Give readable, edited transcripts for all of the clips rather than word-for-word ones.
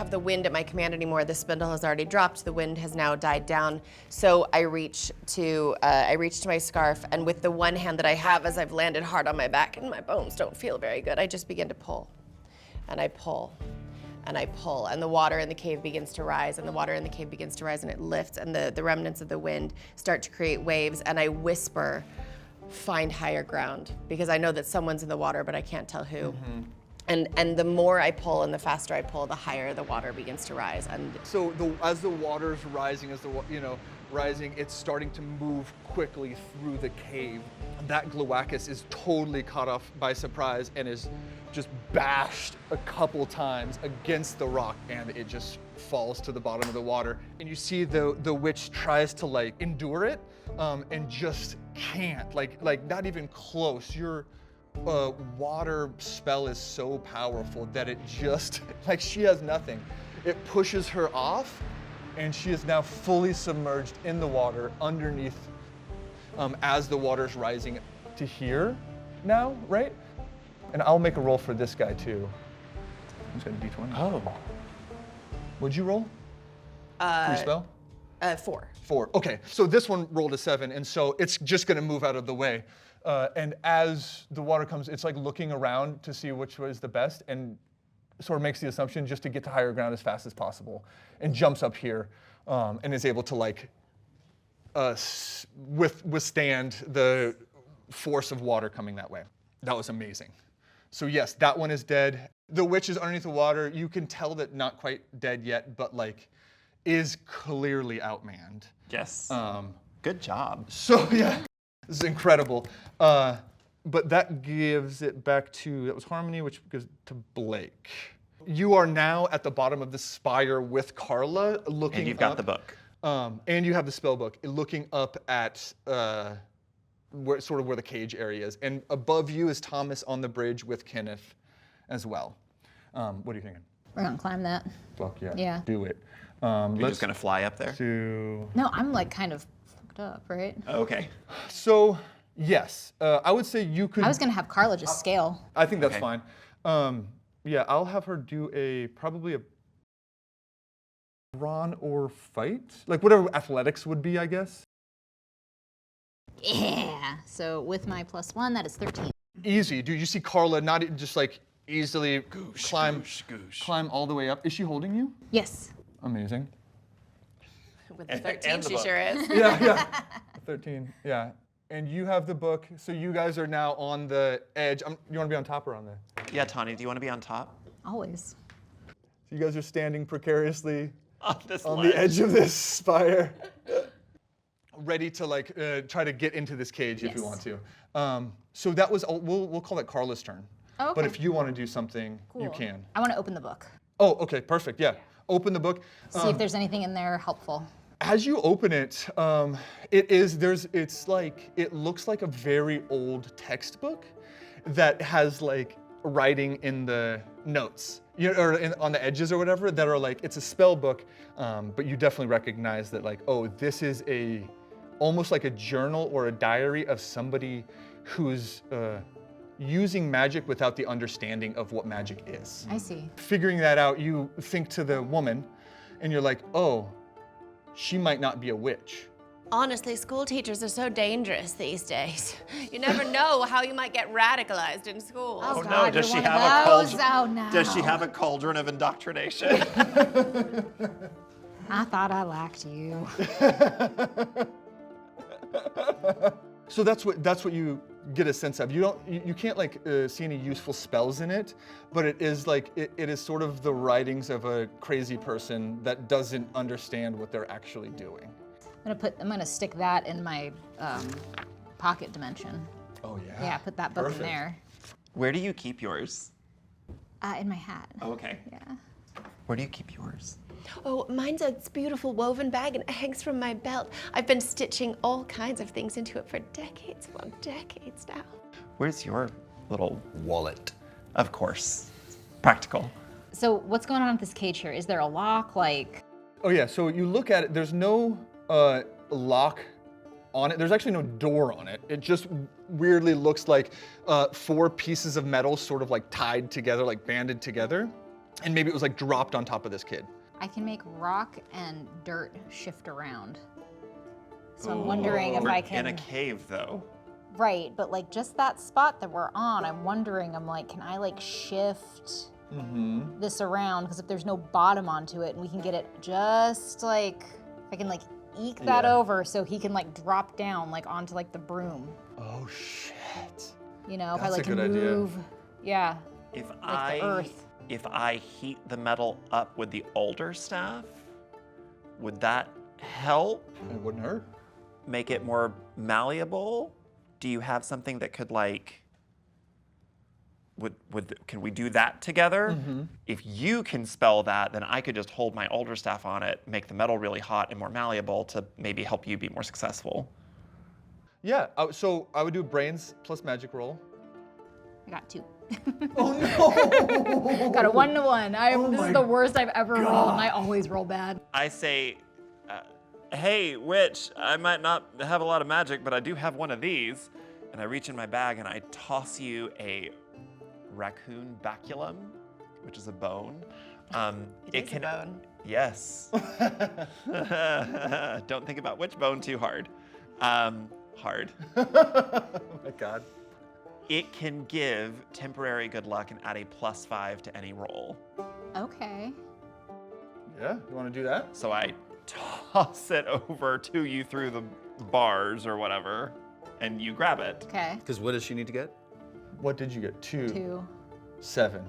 have the wind at my command anymore. The spindle has already dropped. The wind has now died down. So I reach to my scarf, and with the one hand that I have, as I've landed hard on my back and my bones don't feel very good, I just begin to pull, and I pull, and I pull, and the water in the cave begins to rise, and the water in the cave begins to rise, and it lifts, and the remnants of the wind start to create waves, and I whisper, "Find higher ground," because I know that someone's in the water, but I can't tell who. And the more I pull and the faster I pull, the higher the water begins to rise. And so as the water's rising, rising, it's starting to move quickly through the cave. That Gloacus is totally caught off by surprise and is just bashed a couple times against the rock, and it just falls to the bottom of the water. And you see the witch tries to like endure it, and just can't, like not even close. Your water spell is so powerful that it just, like, she has nothing. It pushes her off, and she is now fully submerged in the water underneath, as the water's rising to here now, right? And I'll make a roll for this guy too. I'm just gonna D20. Oh. What'd you roll? For your spell? 4. 4, okay. So this one rolled a 7, and so it's just gonna move out of the way. And as the water comes, it's like looking around to see which way is the best, and sort of makes the assumption just to get to higher ground as fast as possible, and jumps up here, and is able to like withstand the force of water coming that way. That was amazing. So yes, that one is dead. The witch is underneath the water. You can tell that not quite dead yet, but like is clearly outmanned. Yes. Good job. So yeah. This is incredible. But that gives it back to, that was Harmony, which goes to Blake. You are now at the bottom of the spire with Carla, looking up. And you've got the book. And you have the spell book, looking up at where the cage area is. And above you is Thomas on the bridge with Kenneth as well. What are you thinking? We're gonna climb that. Fuck yeah. Yeah. Do it. You're just gonna fly up there? No, I'm like kind of fucked up, right? Okay. So, yes, I would say you could. I was gonna have Carla just scale. I think that's Okay. fine. Yeah, I'll have her do probably a run or fight, like whatever athletics would be, I guess. Yeah. So with my +1, that is 13. Easy, dude. You see Carla not just like easily climb all the way up. Is she holding you? Yes. Amazing. with the 13, and the she book. sure is. Yeah. 13. Yeah. And you have the book, so you guys are now on the edge. You want to be on top or on there? Yeah, Tawny, do you want to be on top? Always. So you guys are standing precariously On this on ledge. the edge of this spire, ready to like try to get into this cage if you want to. So that was, we'll call it Carla's turn. Oh, okay. But if you want to do something, you Cool. can. I want to open the book. Oh, okay, perfect, yeah. Open the book. See if there's anything in there helpful. As you open it, it looks like a very old textbook that has like writing in the notes, on the edges or whatever, that are like, it's a spell book, but you definitely recognize that like, oh, this is almost like a journal or a diary of somebody who's using magic without the understanding of what magic is. I see. Figuring that out, you think to the woman, and you're like, oh, she might not be a witch. Honestly, school teachers are so dangerous these days. You never know how you might get radicalized in school. Oh, no, God, does you're she one have of a those? cauldron? Oh, no. Does she have a cauldron of indoctrination? I thought I liked you. So that's what you get a sense of. You can't like see any useful spells in it, but it is like it is sort of the writings of a crazy person that doesn't understand what they're actually doing. I'm gonna stick that in my pocket dimension. Oh yeah. Yeah, put that book Perfect. in there. Where do you keep yours? In my hat. Oh, okay. Yeah. Where do you keep yours? Oh, mine's a beautiful woven bag and it hangs from my belt. I've been stitching all kinds of things into it for decades now. Where's your little wallet? Of course. Practical. So what's going on with this cage here? Is there a lock? Like. Oh yeah. So you look at it. There's no lock on it. There's actually no door on it. It just weirdly looks like 4 pieces of metal sort of like tied together, like banded together. and maybe it was like dropped on top of this kid. I can make rock and dirt shift around. So I'm wondering if We're I can. in a cave, though. Right, but like just that spot that we're on, I'm wondering, I'm like, can I like shift this around? Because if there's no bottom onto it, and we can get it just like, I can like eke that over so he can like drop down like onto like the broom. Oh shit. You know, if That's I like a good idea. move, yeah, If like the earth. If I heat the metal up with the alder staff, would that help It wouldn't hurt. make it more malleable? Do you have something that could like, can we do that together? If you can spell that, then I could just hold my alder staff on it, make the metal really hot and more malleable to maybe help you be more successful. Yeah, so I would do brains plus magic roll. I got 2. Oh no! Got a 1-to-1. This is the worst I've ever rolled, and I always roll bad. I say, hey, witch, I might not have a lot of magic, but I do have one of these. And I reach in my bag and I toss you a raccoon baculum, which is a bone. It can a bone. Yes. Don't think about which bone too hard. Hard. Oh my god. It can give temporary good luck and add a +5 to any roll. Okay. Yeah, you want to do that? So I toss it over to you through the bars or whatever, and you grab it. Okay. Because what does she need to get? What did you get? 2. 2. 7.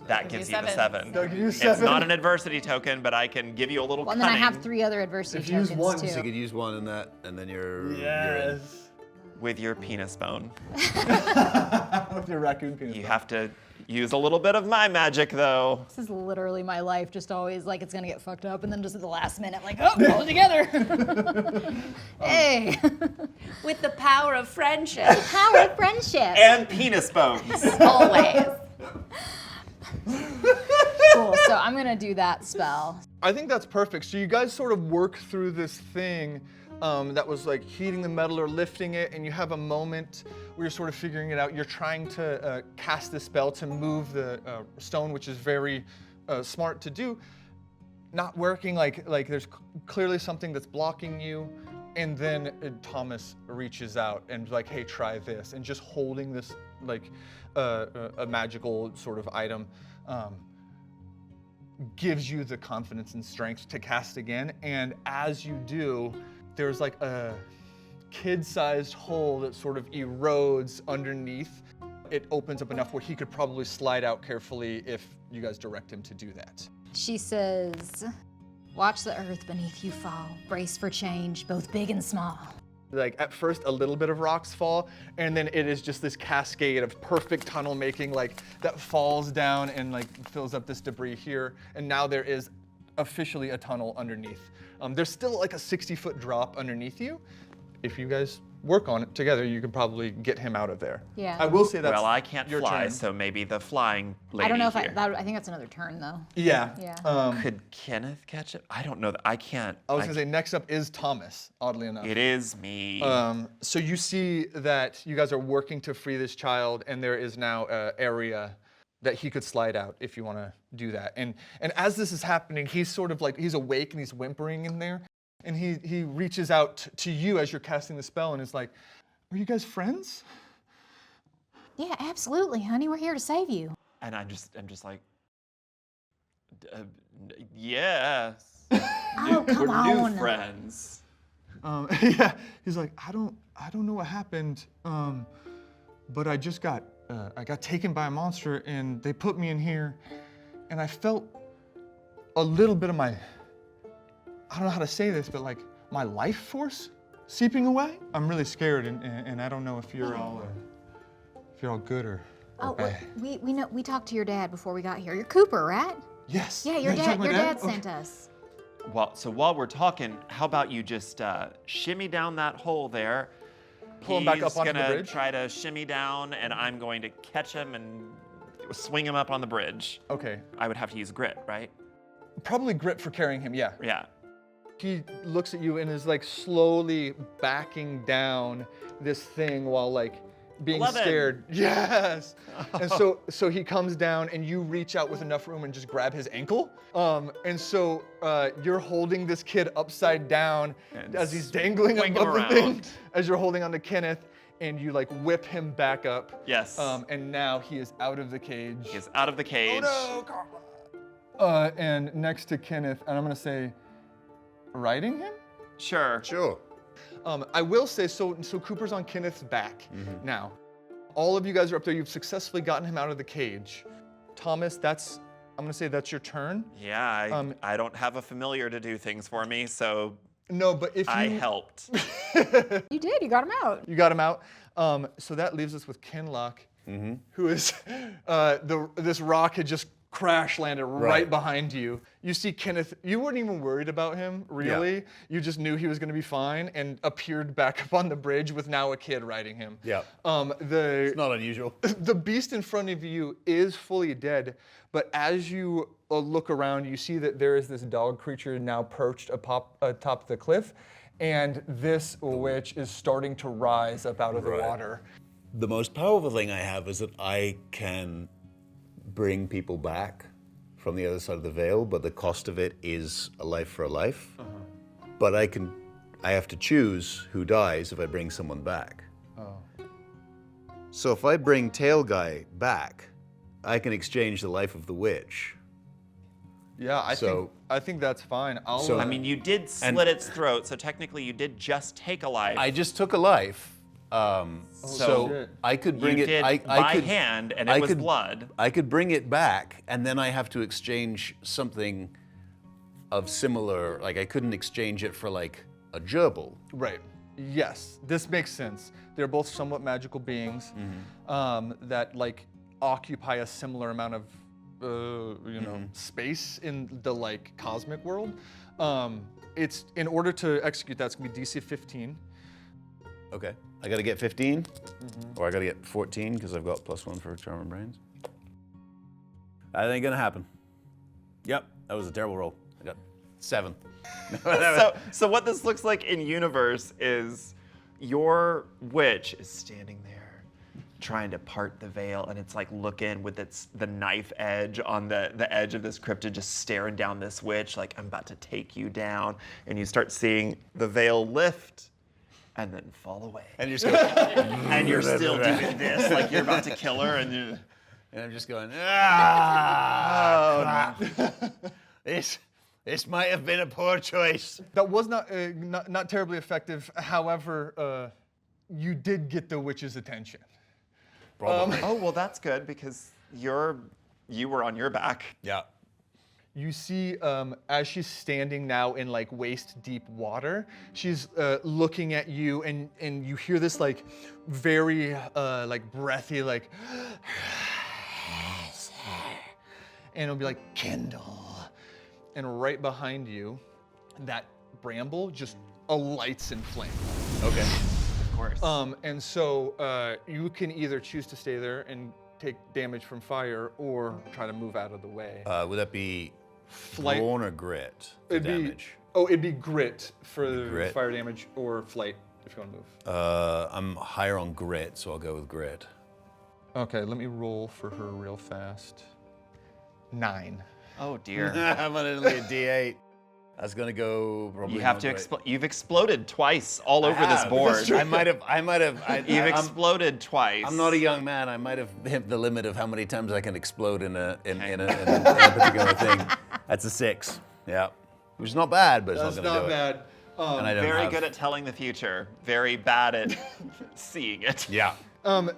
That gives you the 7. That'll give you It's 7. not an adversity token, but I can give you a little Well, and then I cunning have 3 other adversity If you use tokens one, too. So you could use one in that, and then you're in. Yes. with your penis bone. With your raccoon penis. You have to use a little bit of my magic, though. This is literally my life, just always like it's gonna get fucked up, and then just at the last minute, like, oh, pull it together. Hey. With the power of friendship. Power of friendship. And penis bones. Always. Cool, so I'm gonna do that spell. I think that's perfect. So you guys sort of work through this thing that was like heating the metal or lifting it, and you have a moment where you're sort of figuring it out. You're trying to cast the spell to move the stone, which is very smart to do. Not working, like there's clearly something that's blocking you, and then Thomas reaches out and like, hey, try this, and just holding this like a magical sort of item gives you the confidence and strength to cast again. And as you do, there's like a kid-sized hole that sort of erodes underneath. It opens up enough where he could probably slide out carefully if you guys direct him to do that. She says, watch the earth beneath you fall. Brace for change, both big and small. Like at first a little bit of rocks fall, and then it is just this cascade of perfect tunnel making, like that falls down and like fills up this debris here. And now there is officially a tunnel underneath. There's still like a 60-foot drop underneath you. If you guys work on it together, you could probably get him out of there. Yeah. I will say that's Well, I can't your fly, turn. so maybe the flying lady I don't know if here. I think that's another turn though. Yeah. Yeah. Could Kenneth catch it? I don't know. I can't. I was gonna say next up is Thomas, oddly enough. It is me. So you see that you guys are working to free this child, and there is now an area that he could slide out if you want to do that. And as this is happening, he's sort of like, he's awake and he's whimpering in there. And he reaches out to you as you're casting the spell and is like, are you guys friends? Yeah, absolutely, honey. We're here to save you. And I'm just like, yes. Oh, come We're new on. friends. Yeah, he's like, I don't know what happened, but I just got taken by a monster and they put me in here, and I felt a little bit of my, I don't know how to say this, but like my life force seeping away. I'm really scared, and I don't know if you're all good or bad. Well, we talked to your dad before we got here. You're Cooper, right? Yes. Yeah, your you talking dad. about Your dad Okay. sent us. Well, so while we're talking, how about you just shimmy down that hole there? Pull him back up onto the He's bridge? gonna try to shimmy down, and I'm going to catch him and swing him up on the bridge. Okay. I would have to use grit, right? Probably grit for carrying him. Yeah. Yeah. He looks at you and is like slowly backing down this thing while like being 11. scared. Yes. And so he comes down, and you reach out with enough room and just grab his ankle. And so you're holding this kid upside down And as he's dangling swing him above the thing, around. as you're holding onto Kenneth, and you like whip him back up. Yes. And now he is out of the cage. He is out of the cage. And next to Kenneth, and I'm gonna say, riding him? Sure. Sure. I will say, so Cooper's on Kenneth's back now. All of you guys are up there. You've successfully gotten him out of the cage. Thomas, I'm gonna say that's your turn. Yeah, I don't have a familiar to do things for me, so No, but if I you helped. You did. You got him out. you got him out, so that leaves us with Kinloch, who is this rock had just crash landed right behind you. You see Kenneth, you weren't even worried about him, really. Yeah. You just knew he was gonna be fine and appeared back up on the bridge with now a kid riding him. Yeah. It's Not unusual. The beast in front of you is fully dead, but as you look around, you see that there is this dog creature now perched atop the cliff, and this witch is starting to rise up out of the water. The most powerful thing I have is that I can bring people back from the other side of the veil, but the cost of it is a life for a life. But I have to choose who dies if I bring someone back. So if I bring Tail Guy back, I can exchange the life of the witch. Yeah, I think that's fine. So- I mean, you did slit its throat, so technically you did just take a life. I just took a life. So shit. I could bring you it did I by could, hand, and I it was could- blood. I could bring it back, and then I have to exchange something of similar, like I couldn't exchange it for like a gerbil. Right. Yes, this makes sense. They're both somewhat magical beings that like occupy a similar amount of space in the like cosmic world. It's in order to execute that, it's gonna be DC 15. Okay. I gotta get 15, or I gotta get 14 because I've got +1 for Charm and Brains. That ain't gonna happen. Yep, that was a terrible roll. I got 7. So what this looks like in universe is your witch is standing there trying to part the veil, and it's like looking with the knife edge on the edge of this cryptid, just staring down this witch like, I'm about to take you down. And you start seeing the veil lift and then fall away. And you're just going, And you're still doing this like you're about to kill her, and you and I'm just going, this might have been a poor choice. That was not terribly effective. However, you did get the witch's attention. Probably. oh, well, that's good because you were on your back. Yeah. You see, as she's standing now in like waist-deep water, she's looking at you, and you hear this like very like breathy like, and it'll be like Kindle, and right behind you, that bramble just alights in flame. Okay. Of course. And so you can either choose to stay there and take damage from fire, or try to move out of the way. Would that be Flight. brawn or grit for damage? It'd be grit for the Grit. fire damage, or flight if you want to move. I'm higher on grit, so I'll go with grit. Okay, let me roll for her real fast. 9. Oh dear. I'm only a D8. That's gonna go probably. You have not to great. explode. You've exploded twice all over this have. board. I might have. You've I'm- exploded twice. I'm not a young man. I might have hit the limit of how many times I can explode in a particular thing. That's a 6. Yeah, which is not bad, but it's That's not gonna not do bad. it. And I don't Very have- good at telling the future. Very bad at seeing it. Yeah.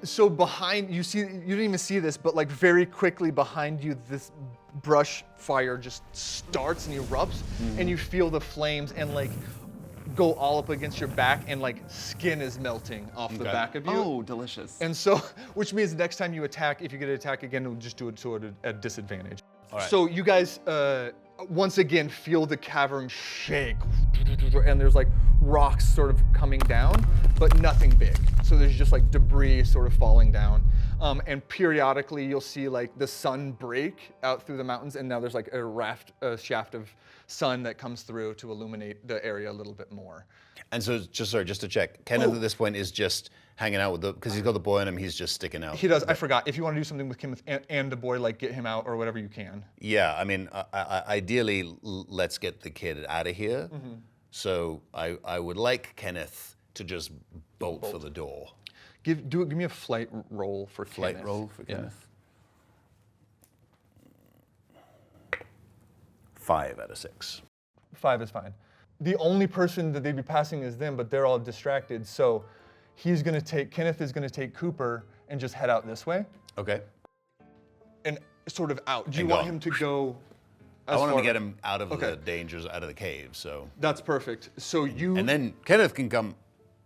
So behind you didn't even see this, but like very quickly behind you, this brush fire just starts and erupts, and you feel the flames and like go all up against your back, and like skin is melting off the Okay. back of you. Oh, delicious. And so, which means next time you attack, if you get to attack again, it'll just do it sort of at disadvantage. All right. So you guys, once again, feel the cavern shake, and there's like rocks sort of coming down, but nothing big. So there's just like debris sort of falling down. And periodically you'll see like the sun break out through the mountains, and now there's like a shaft of sun that comes through to illuminate the area a little bit more. And so, just to check, Kenneth at this point is just hanging out with because he's got the boy on him, he's just sticking out. He does, I forgot. If you want to do something with Kenneth and the boy, like get him out or whatever you can. Yeah, I mean, ideally, let's get the kid out of here. So I would like Kenneth to just bolt for the door. Give me a flight roll for Kenneth. Flight roll for Kenneth. 5 out of 6. 5 is fine. The only person that they'd be passing is them, but they're all distracted. So Kenneth is gonna take Cooper and just head out this way. Okay. And sort of out. Do you want him to go? I want him to get him out of the dangers, out of the cave. So that's perfect. So and then Kenneth can come.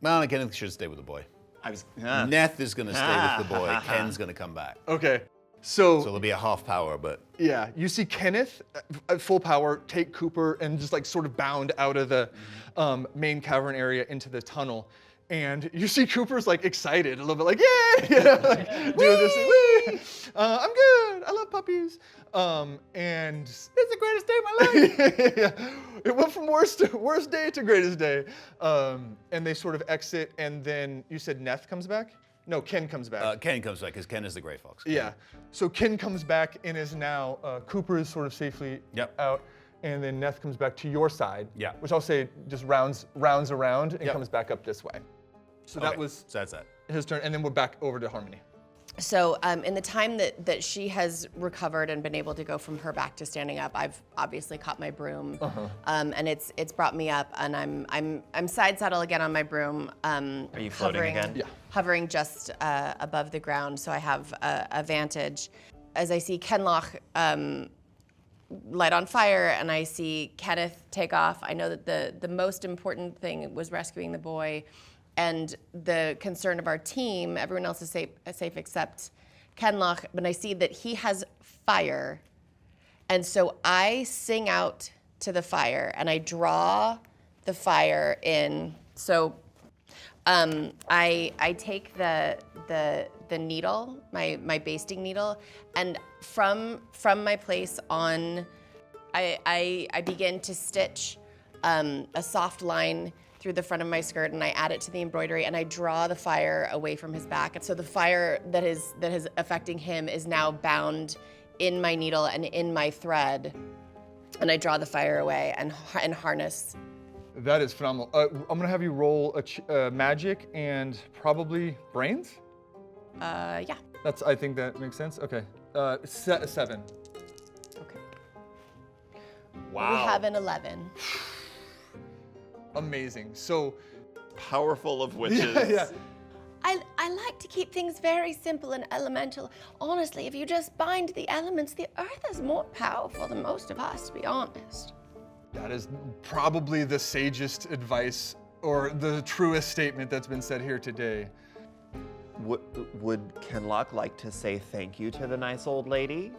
No, Kenneth should stay with the boy. Neth is gonna stay with the boy. Ken's gonna come back. Okay. So there'll be a half power, but yeah, you see Kenneth at full power take Cooper and just like sort of bound out of the main cavern area into the tunnel, and you see Cooper's like excited a little bit, like yeah, like doing this thing. Wee! I'm good. I love puppies. And it's the greatest day of my life. Yeah. It went from worst day to greatest day. And they sort of exit, and then you said Neth comes back. No, Ken comes back. Ken comes back because Ken is the Gray Fox. Yeah. So Ken comes back and is now, Cooper is sort of safely out. And then Neth comes back to your side. Yeah. Which I'll say just rounds around and comes back up this way. So that's that. His turn. And then we're back over to Harmony. So in the time that she has recovered and been able to go from her back to standing up, I've obviously caught my broom, and it's brought me up, and I'm side saddle again on my broom. Are you floating again? Yeah. Hovering just above the ground, so I have a vantage. As I see Kinloch light on fire, and I see Kenneth take off, I know that the most important thing was rescuing the boy. And the concern of our team, everyone else is safe except Kinloch, but I see that he has fire. And so I sing out to the fire and I draw the fire in. So I take the needle, my basting needle, and from my place on, I begin to stitch a soft line through the front of my skirt, and I add it to the embroidery, and I draw the fire away from his back. And so the fire that is affecting him is now bound in my needle and in my thread, and I draw the fire away and harness. That is phenomenal. I'm gonna have you roll a magic and probably brains. Yeah. I think that makes sense. Okay. 7. Okay. Wow. We have an 11. Amazing. So powerful of witches. Yeah. I like to keep things very simple and elemental. Honestly, if you just bind the elements, the earth is more powerful than most of us, to be honest. That is probably the sagest advice or the truest statement that's been said here today. Would Kinloch like to say thank you to the nice old lady?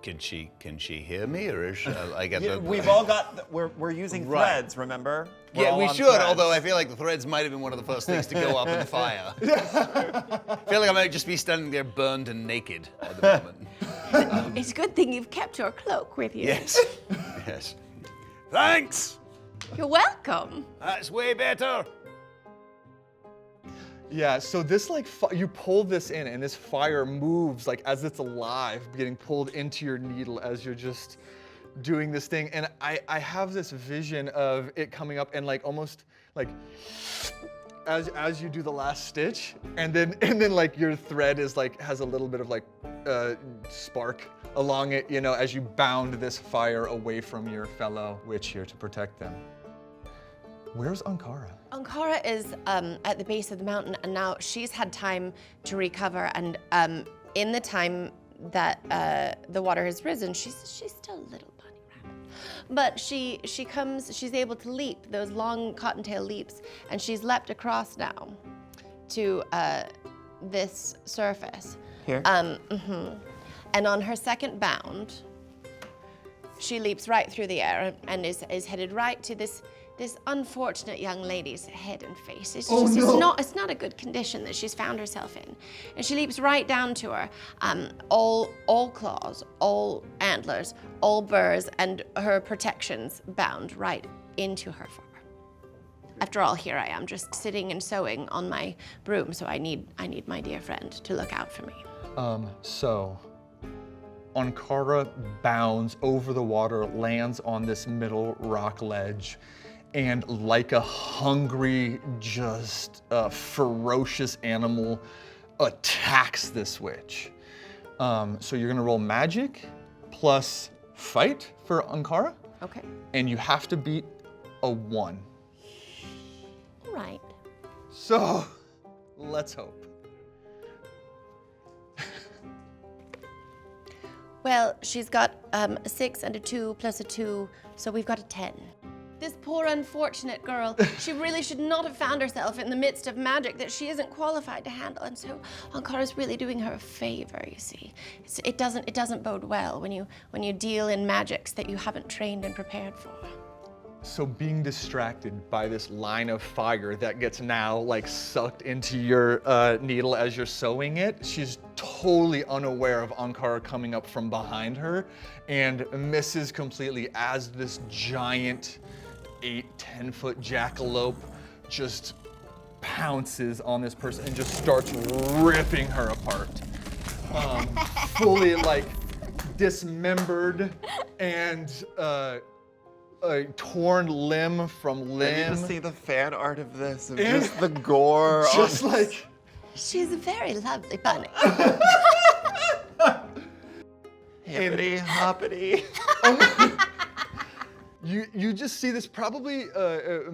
Can she hear me, or is she, I get Yeah, we've all got, we're using threads, remember? We're Yeah, all we on should, threads. although I feel like the threads might have been one of the first things to go up in the fire. I feel like I might just be standing there burned and naked at the moment. It's a good thing you've kept your cloak with you. Yes. Yes. Thanks! You're welcome. That's way better. Yeah, so this you pull this in and this fire moves like as it's alive, getting pulled into your needle as you're just doing this thing. And I have this vision of it coming up and like almost like as you do the last stitch, and then like your thread is like has a little bit of like spark along it, you know, as you bound this fire away from your fellow witch here to protect them. Where's Ankara? Ankara is at the base of the mountain, and now she's had time to recover. And in the time that the water has risen, she's still a little bunny rabbit. But she's able to leap those long cottontail leaps, and she's leapt across now to this surface. Here? And on her second bound, she leaps right through the air and is headed right to this this unfortunate young lady's head and face. It's Oh, just, no. it's not a good condition that she's found herself in. And she leaps right down to her, all claws, all antlers, all burrs, and her protections bound right into her fur. After all, here I am, just sitting and sewing on my broom, so I need my dear friend to look out for me. So Ankara bounds over the water, lands on this middle rock ledge, and like a hungry, just ferocious animal, attacks this witch. So you're gonna roll magic plus fight for Ankara, Okay. and you have to beat a 1. All right. So let's hope. Well, she's got a 6 and a 2 plus a 2, so we've got a 10. This poor unfortunate girl, she really should not have found herself in the midst of magic that she isn't qualified to handle, and so Ankara's really doing her a favor, you see. It doesn't bode well when you deal in magics that you haven't trained and prepared for. So being distracted by this line of fire that gets now like sucked into your needle as you're sewing it, she's totally unaware of Ankara coming up from behind her and misses completely as this giant 8-10 foot jackalope just pounces on this person and just starts ripping her apart. Fully like dismembered and a torn limb from I need limb. to see the fan art of this, of And just the gore. Just on like She's a very lovely bunny. hippity hoppity. you just see this probably a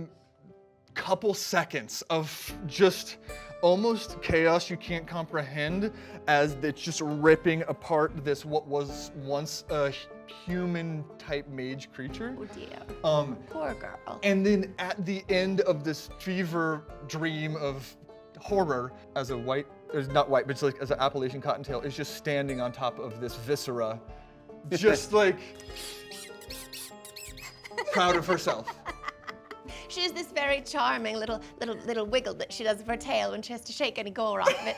couple seconds of just almost chaos you can't comprehend as it's just ripping apart this what was once a human type mage creature. Oh dear. Poor girl. And then at the end of this fever dream of horror, as a white, not white, but it's like as an Appalachian cottontail is just standing on top of this viscera, just like proud of herself. She has this very charming little wiggle that she does of her tail when she has to shake any gore off of it.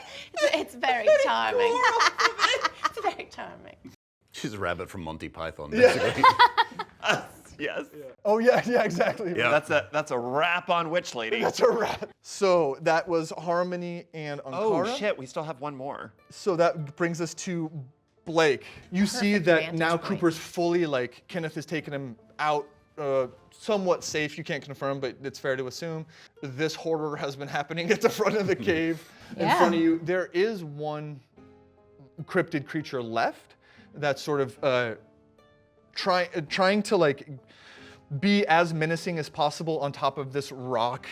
It's very charming. It's very charming. She's a rabbit from Monty Python, basically. Yes. Oh yeah, exactly. Yeah. That's a wrap on Witch Lady. That's a wrap. So that was Harmony and Ankara. Oh shit, we still have one more. So that brings us to Blake. You see Perfect that vantage now point. Cooper's fully like, Kenneth has taken him out, somewhat safe. You can't confirm, but it's fair to assume. This horror has been happening at the front of the cave in Yeah. front of you. There is one cryptid creature left that's sort of trying to like be as menacing as possible on top of this rock,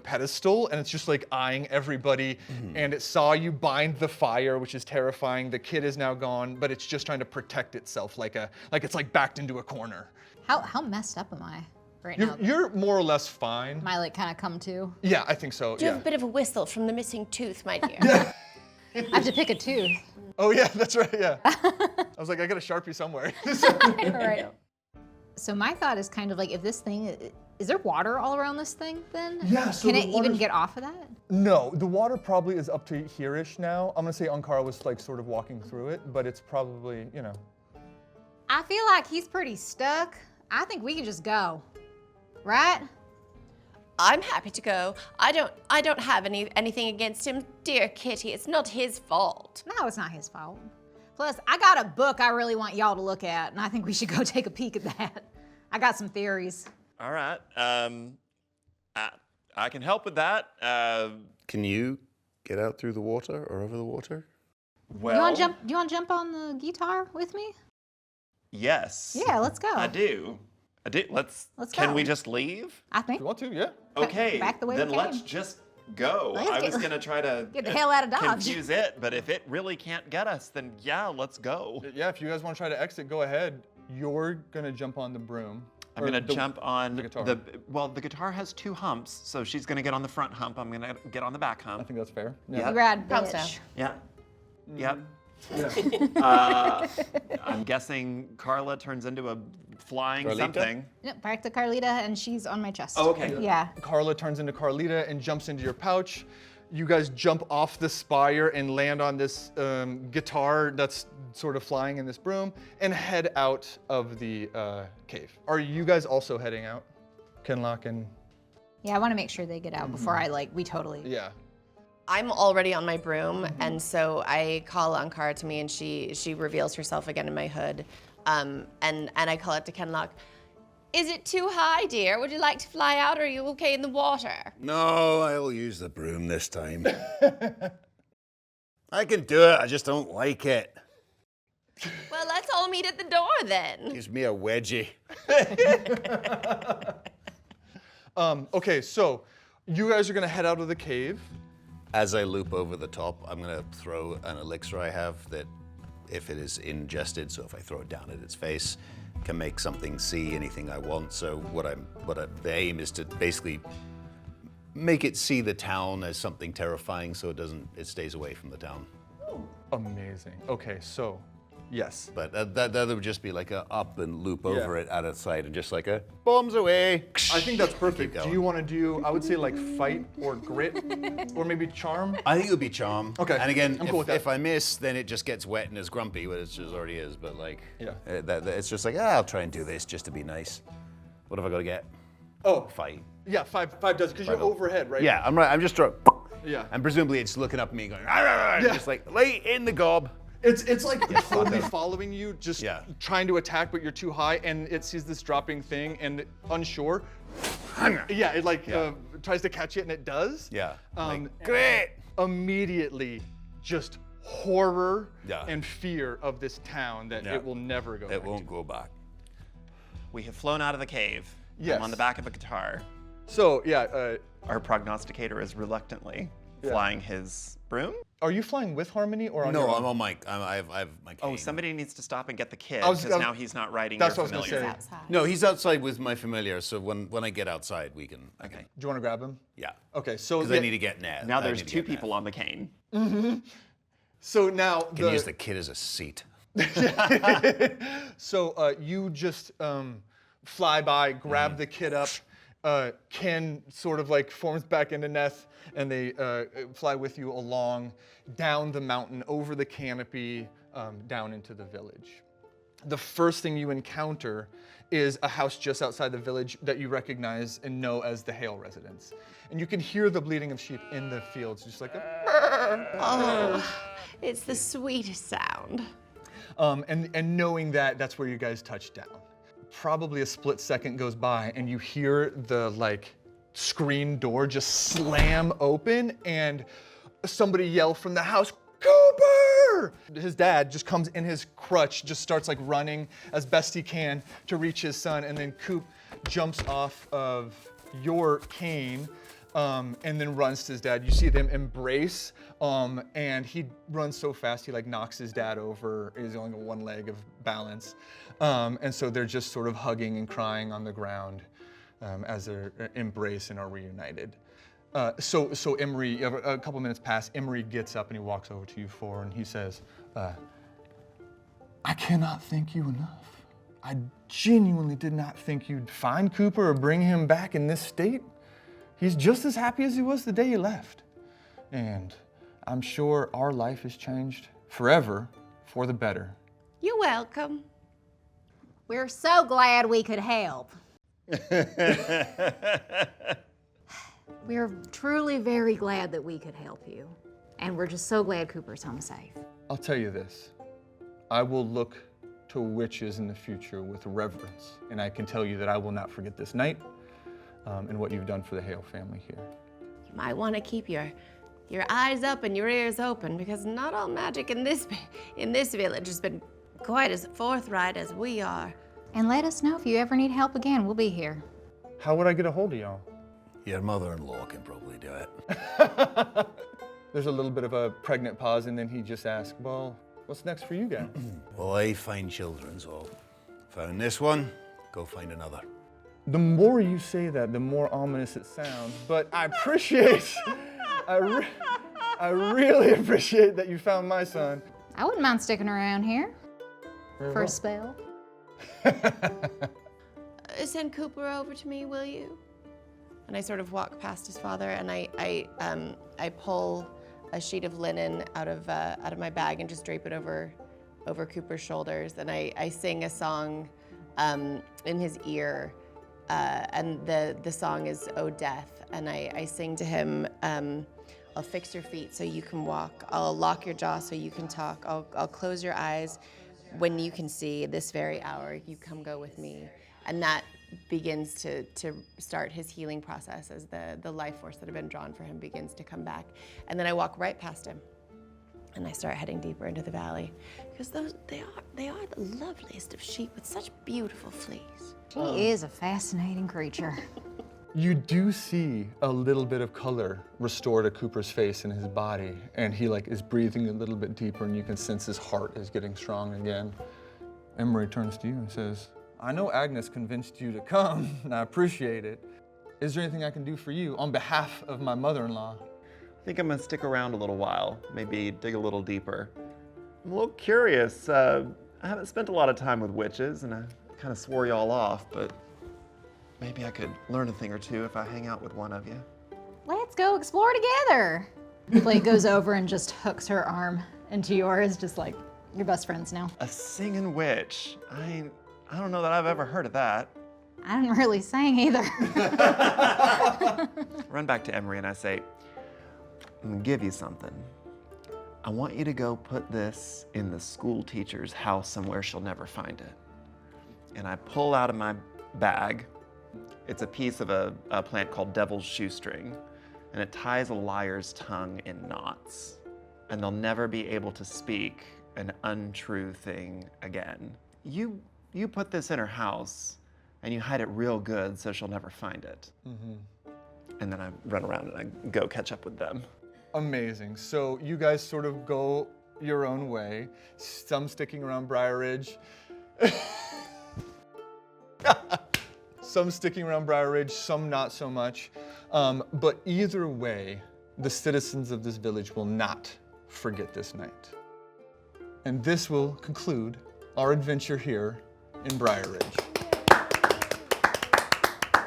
pedestal, and it's just like eyeing everybody. And it saw you bind the fire, which is terrifying. The kid is now gone, but it's just trying to protect itself, like it's like backed into a corner. How messed up am I right now? You're more or less fine. Am I like kind of come to? Yeah, I think so. Do you Yeah. have a bit of a whistle from the missing tooth, my dear? I have to pick a tooth. Oh yeah, that's right. Yeah. I was like, I got a Sharpie somewhere. Right. So my thought is kind of like, if this thing, is there water all around this thing then? Yeah, so Can the it even water's- get off of that? No, the water probably is up to here-ish now. I'm gonna say Ankara was like sort of walking through it, but it's probably, I feel like he's pretty stuck. I think we can just go, right? I'm happy to go. I don't have anything against him, dear Kitty. It's not his fault. No, it's not his fault. Plus, I got a book I really want y'all to look at, and I think we should go take a peek at that. I got some theories. All right. I can help with that. Can you get out through the water or over the water? Well, Do you want to jump on the guitar with me? yes. Yeah, let's go. I do. Let's Can go. we just leave? I If think. you want to, yeah. Okay. back the way we then came. let's just go. Let's I get- was gonna try to get the hell out of Dodge. confuse it, but if it really can't get us, then yeah, let's go. Yeah, if you guys want to try to exit, go ahead. You're gonna jump on the broom. I'm Or gonna the- jump on the guitar. the guitar has 2 humps, so she's gonna get on the front hump. I'm gonna get on the back I hump. think that's fair. Yeah. You rad Promise bitch. Yeah. Yep. I'm guessing Carla turns into a flying Carlita? something. Yep, back to Carlita, and she's on my chest. Oh, okay. Yeah. Carla turns into Carlita and jumps into your pouch. You guys jump off the spire and land on this guitar that's sort of flying in this broom and head out of the cave. Are you guys also heading out? Kinloch and... Yeah, I want to make sure they get out before we totally... Yeah. I'm already on my broom, and so I call Ankara to me, and she reveals herself again in my hood, and I call it to Kinloch. Is it too high, dear? Would you like to fly out, or are you okay in the water? No, I'll use the broom this time. I can do it, I just don't like it. Well, let's all meet at the door then. Gives me a wedgie. Okay, so you guys are gonna head out of the cave. As I loop over the top, I'm gonna throw an elixir I have that, if it is ingested, so if I throw it down at its face, can make something see anything I want. So the aim is to basically make it see the town as something terrifying, so it stays away from the town. Amazing. Okay, so yes. But that would just be like a up and loop over it out of sight and just like a bombs away. I think that's perfect. Keep Do going. you want to do, I would say like fight or grit or maybe charm? I think it would be charm. Okay, And again, I'm cool with that. if I miss, then it just gets wet and is grumpy, which it already is. But like, Yeah. It's just like, I'll try and do this just to be nice. What have I got to get? Oh, Fight. yeah, five does, because you're overhead, right? Yeah, I'm right. I'm just throwing. Yeah. And presumably it's looking up at me going, just like, lay in the gob. It's like totally following you, just Yeah. trying to attack, but you're too high, and it sees this dropping thing, and unsure. Yeah, it like tries to catch it, and it does. Yeah. Like, great. Immediately, just horror Yeah. and fear of this town that Yeah. it will never go It back won't to. go back. We have flown out of the cave. Yes. I'm on the back of a guitar. So yeah, Our prognosticator is reluctantly Yeah. flying his broom. are you flying with Harmony or on No, your I'm own? on my. I have my cane. Oh, somebody needs to stop and get the kid, I was- because now he's not riding That's your what I was familiar. gonna say. Outside. No, he's outside with my familiar. So when I get outside, we can. I Okay. can- Do you want to grab him? Yeah. Okay, so Because I need to get Ned. Now I there's need to two get Ned. people on the cane. So now Can use the kid as a seat. So you just fly by, grab the kid up. Ken sort of like forms back into Neth, and they fly with you along down the mountain, over the canopy, down into the village. The first thing you encounter is a house just outside the village that you recognize and know as the Hale residence. And you can hear the bleating of sheep in the fields, just like a Oh, it's the sweetest sound. and knowing that, that's where you guys touch down. Probably a split second goes by and you hear the like screen door just slam open and somebody yell from the house, "Cooper!" His dad just comes in his crutch, just starts like running as best he can to reach his son, and then Coop jumps off of your cane and then runs to his dad. You see them embrace, and he runs so fast he like knocks his dad over. He's only got one leg of balance, and so they're just sort of hugging and crying on the ground as they embrace and are reunited. So Emery, a couple minutes pass. Emery gets up and he walks over to you four, and he says, "I cannot thank you enough. I genuinely did not think you'd find Cooper or bring him back in this state. He's just as happy as he was the day he left. And I'm sure our life has changed forever for the better." You're welcome. We're so glad we could help. We're truly very glad that we could help you. And we're just so glad Cooper's home safe. I'll tell you this. I will look to witches in the future with reverence, and I can tell you that I will not forget this night and what you've done for the Hale family here. You might want to keep your eyes up and your ears open, because not all magic in this village has been quite as forthright as we are. And let us know if you ever need help again. We'll be here. How would I get a hold of y'all? Your mother-in-law can probably do it. There's a little bit of a pregnant pause, and then he just asks, "Well, what's next for you guys?" Well, I find children, so found this one, go find another. The more you say that, the more ominous it sounds, but I appreciate, I really appreciate that you found my son. I wouldn't mind sticking around here for a spell. Send Cooper over to me, will you? And I sort of walk past his father, and I pull a sheet of linen out of my bag and just drape it over Cooper's shoulders, and I sing a song in his ear, and the song is "Oh Death," and I sing to him. I'll fix your feet so you can walk. I'll lock your jaw so you can talk. I'll close your eyes when you can see. This very hour, you come go with me. And that begins to start his healing process as the life force that had been drawn for him begins to come back. And then I walk right past him, and I start heading deeper into the valley, because they are the loveliest of sheep with such beautiful fleas. She is a fascinating creature. You do see a little bit of color restore to Cooper's face and his body, and he is breathing a little bit deeper, and you can sense his heart is getting strong again. Emery turns to you and says, I know Agnes convinced you to come, and I appreciate it. Is there anything I can do for you on behalf of my mother-in-law? I think I'm gonna stick around a little while, maybe dig a little deeper. I'm a little curious. I haven't spent a lot of time with witches, and I kind of swore y'all off, but maybe I could learn a thing or two if I hang out with one of you. Let's go explore together. Blake goes over and just hooks her arm into yours, just like, you're best friends now. A singing witch. I don't know that I've ever heard of that. I didn't really sing either. Run back to Emery and I say, I'm gonna give you something. I want you to go put this in the school teacher's house somewhere she'll never find it. And I pull out of my bag, it's a piece of a plant called devil's shoestring, and it ties a liar's tongue in knots. And they'll never be able to speak an untrue thing again. You put this in her house, and you hide it real good so she'll never find it. And then I run around and I go catch up with them. Amazing. So you guys sort of go your own way, some sticking around Briar Ridge. Some sticking around Briar Ridge, some not so much. But either way, the citizens of this village will not forget this night. And this will conclude our adventure here in Briar Ridge.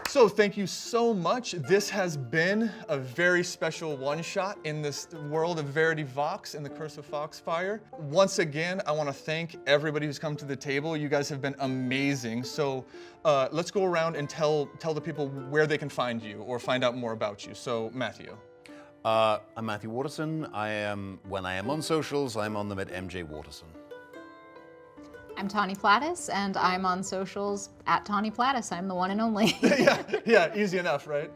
So thank you so much. This has been a very special one-shot in this world of Verity Vox and the Curse of Foxfire. Once again, I want to thank everybody who's come to the table. You guys have been amazing. So let's go around and tell the people where they can find you or find out more about you. So Matthew. I'm Matthew Waterson. When I am on socials, I'm on them at MJ Waterson. I'm Tawny Platis, and I'm on socials at Tawny Platis. I'm the one and only. yeah, easy enough, right?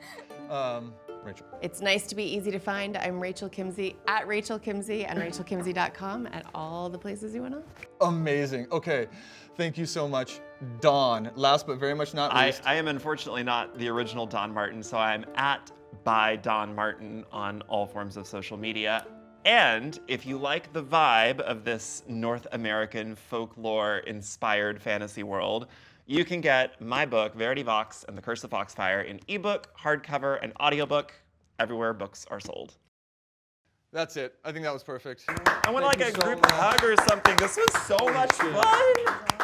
Rachel. It's nice to be easy to find. I'm Rachel Kimsey at Rachel Kimsey and RachelKimsey.com at all the places you want to. Amazing. Okay, thank you so much. Dawn, last but very much not least. I am unfortunately not the original Don Martin, so I'm at by Don Martin on all forms of social media. And if you like the vibe of this North American folklore-inspired fantasy world, you can get my book, Verity Vox and the Curse of Foxfire, in ebook, hardcover, and audiobook, everywhere books are sold. That's it. I think that was perfect. I want like a group hug or something. This was so much fun.